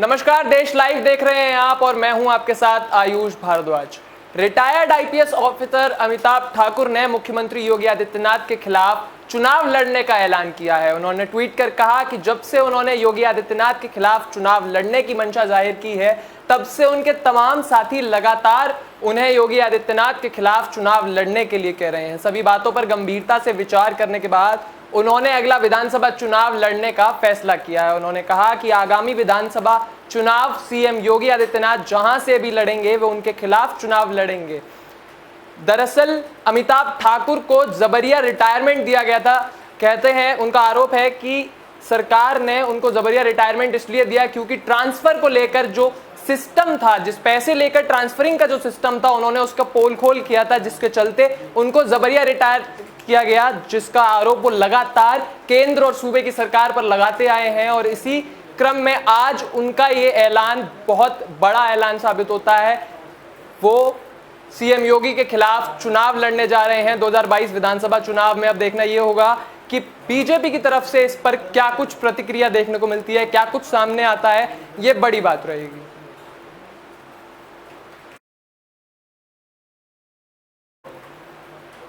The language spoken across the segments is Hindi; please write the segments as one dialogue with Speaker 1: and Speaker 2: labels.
Speaker 1: नमस्कार, देश लाइव देख रहे हैं आप और मैं हूं आपके साथ Ayush Bhardwaj. Retired IPS officer Amitabh Thakur ने मुख्यमंत्री योगी आदित्यनाथ के खिलाफ चुनाव लड़ने का ऐलान किया है। उन्होंने ट्वीट कर कहा कि जब से उन्होंने योगी आदित्यनाथ के खिलाफ चुनाव लड़ने की मंशा जाहिर की है, तब से उनके तमाम साथी लगातार उन्हें योगी आदित्यनाथ के खिलाफ चुनाव लड़ने के लिए कह रहे हैं। सभी बातों पर गंभीरता से विचार करने के बाद उन्होंने अगला विधानसभा चुनाव लड़ने का फैसला किया है। उन्होंने कहा कि आगामी विधानसभा चुनाव सीएम योगी आदित्यनाथ जहां से भी लड़ेंगे वो उनके खिलाफ चुनाव लड़ेंगे। दरअसल अमिताभ ठाकुर को जबरिया रिटायरमेंट दिया गया था। कहते हैं, उनका आरोप है कि सरकार ने उनको जबरिया रिटायरमेंट इसलिए दिया क्योंकि ट्रांसफर को लेकर जो सिस्टम था, जिस पैसे लेकर ट्रांसफरिंग का जो सिस्टम था, उन्होंने उसका पोल खोल किया था, जिसके चलते उनको जबरिया रिटायर किया गया, जिसका आरोप वो लगातार केंद्र और सूबे की सरकार पर लगाते आए हैं। और इसी क्रम में आज उनका ये ऐलान बहुत बड़ा ऐलान साबित होता है। वो सीएम योगी के खिलाफ चुनाव लड़ने जा रहे हैं 2022 विधानसभा चुनाव में। अब देखना ये होगा कि बीजेपी की तरफ से इस पर क्या कुछ प्रतिक्रिया देखने को मिलती है, क्या कुछ सामने आता है, ये बड़ी बात रहेगी।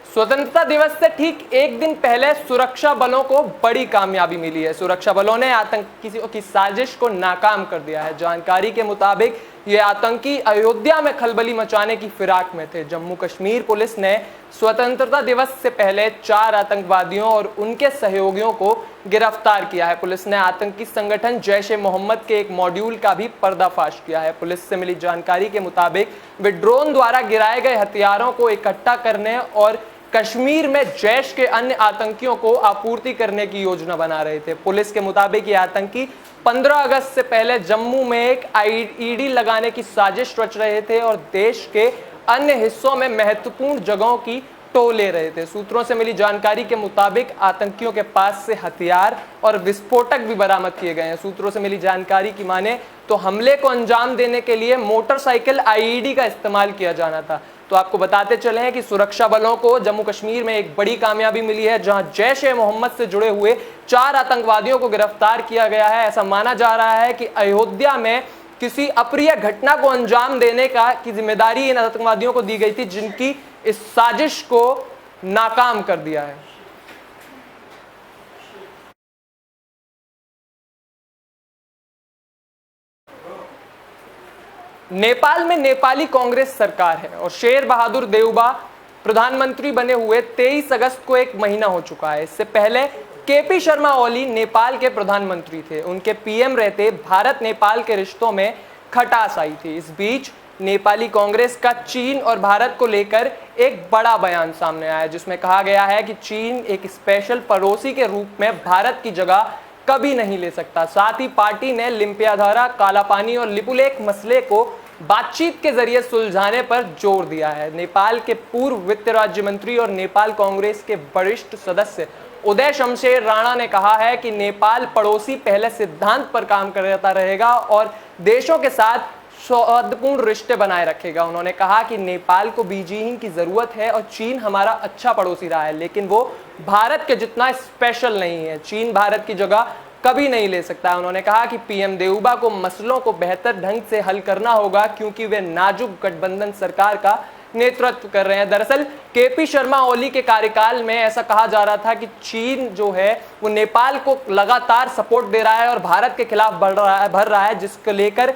Speaker 1: स्वतंत्रता दिवस से ठीक एक दिन पहले सुरक्षा बलों को बड़ी कामयाबी मिली है। सुरक्षा बलों ने आतंकियों की साजिश को नाकाम कर दिया है। जानकारी के मुताबिक ये आतंकी अयोध्या में खलबली मचाने की फिराक में थे। जम्मू कश्मीर पुलिस ने स्वतंत्रता दिवस से पहले 4 आतंकवादियों और उनके सहयोगियों को गिरफ्तार किया है। पुलिस ने आतंकी संगठन जैश-ए-मोहम्मद के एक मॉड्यूल का भी पर्दाफाश किया है। पुलिस से मिली जानकारी के मुताबिक वे ड्रोन द्वारा गिराए गए हथियारों को इकट्ठा करने और कश्मीर में जैश के अन्य आतंकियों को आपूर्ति करने की योजना बना रहे थे। पुलिस के मुताबिक ये आतंकी 15 अगस्त से पहले जम्मू में एक आईईडी लगाने की साजिश रच रहे थे और देश के अन्य हिस्सों में महत्वपूर्ण जगहों की टो ले रहे थे। सूत्रों से मिली जानकारी के मुताबिक आतंकियों के पास से हथियार और विस्फोटक भी बरामद किए गए हैं। सूत्रों से मिली जानकारी की माने तो हमले को अंजाम देने के लिए मोटरसाइकिल आईईडी का इस्तेमाल किया जाना था। तो आपको बताते चले हैं कि सुरक्षा बलों को जम्मू कश्मीर में एक बड़ी कामयाबी मिली है, जहां जैश-ए-मोहम्मद से जुड़े हुए 4 आतंकवादियों को गिरफ्तार किया गया है। ऐसा माना जा रहा है कि अयोध्या में किसी अप्रिय घटना को अंजाम देने की जिम्मेदारी इन आतंकवादियों को दी गई थी, जिनकी इस साजिश को नाकाम कर दिया है। नेपाल में नेपाली कांग्रेस सरकार है और शेर बहादुर देउबा प्रधानमंत्री बने हुए 23 अगस्त को एक महीना हो चुका है। इससे पहले केपी शर्मा ओली नेपाल के प्रधानमंत्री थे। उनके पीएम रहते भारत नेपाल के रिश्तों में खटास आई थी। इस बीच नेपाली कांग्रेस का चीन और भारत को लेकर एक बड़ा बयान सामने आया, जिसमें कहा गया है कि चीन एक स्पेशल पड़ोसी के रूप में भारत की जगह कभी नहीं ले सकता। साथ ही पार्टी ने लिम्पियाधारा, कालापानी और लिपुलेख मसले को बातचीत के जरिए सुलझाने पर जोर दिया है। नेपाल के पूर्व वित्त राज्य मंत्री और नेपाल कांग्रेस के वरिष्ठ सदस्य उदय शमशेर राणा ने कहा है कि नेपाल पड़ोसी पहले सिद्धांत पर काम करता रहेगा और देशों के साथ सौहार्दपूर्ण रिश्ते बनाए रखेगा। उन्होंने कहा कि नेपाल को बीजिंग की जरूरत है और चीन हमारा अच्छा पड़ोसी रहा है, लेकिन वो भारत के जितना स्पेशल नहीं है। चीन भारत की जगह कभी नहीं ले सकता। उन्होंने कहा कि पीएम देउबा को मसलों को बेहतर ढंग से हल करना होगा, क्योंकि वे नाजुक गठबंधन सरकार का नेतृत्व कर रहे हैं। दरअसल केपी शर्मा ओली के कार्यकाल में ऐसा कहा जा रहा था कि चीन जो है वो नेपाल को लगातार सपोर्ट दे रहा है और भारत के खिलाफ भर रहा है, जिसको लेकर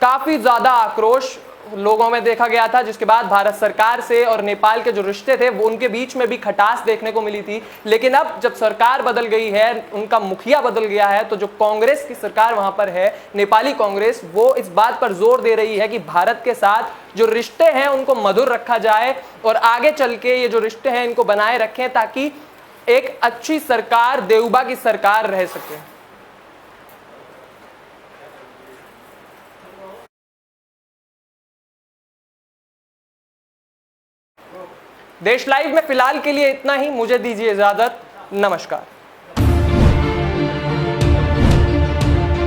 Speaker 1: काफी ज्यादा आक्रोश लोगों में देखा गया था। जिसके बाद भारत सरकार से और नेपाल के जो रिश्ते थे वो उनके बीच में भी खटास देखने को मिली थी। लेकिन अब जब सरकार बदल गई है, उनका मुखिया बदल गया है, तो जो कांग्रेस की सरकार वहां पर है, नेपाली कांग्रेस, वो इस बात पर जोर दे रही है कि भारत के साथ जो रिश्ते हैं उनको मधुर रखा जाए और आगे चल के ये जो रिश्ते हैं इनको बनाए रखें, ताकि एक अच्छी सरकार, देउबा की सरकार रह सके। देश लाइव में फिलहाल के लिए इतना ही। मुझे दीजिए इजाजत। नमस्कार।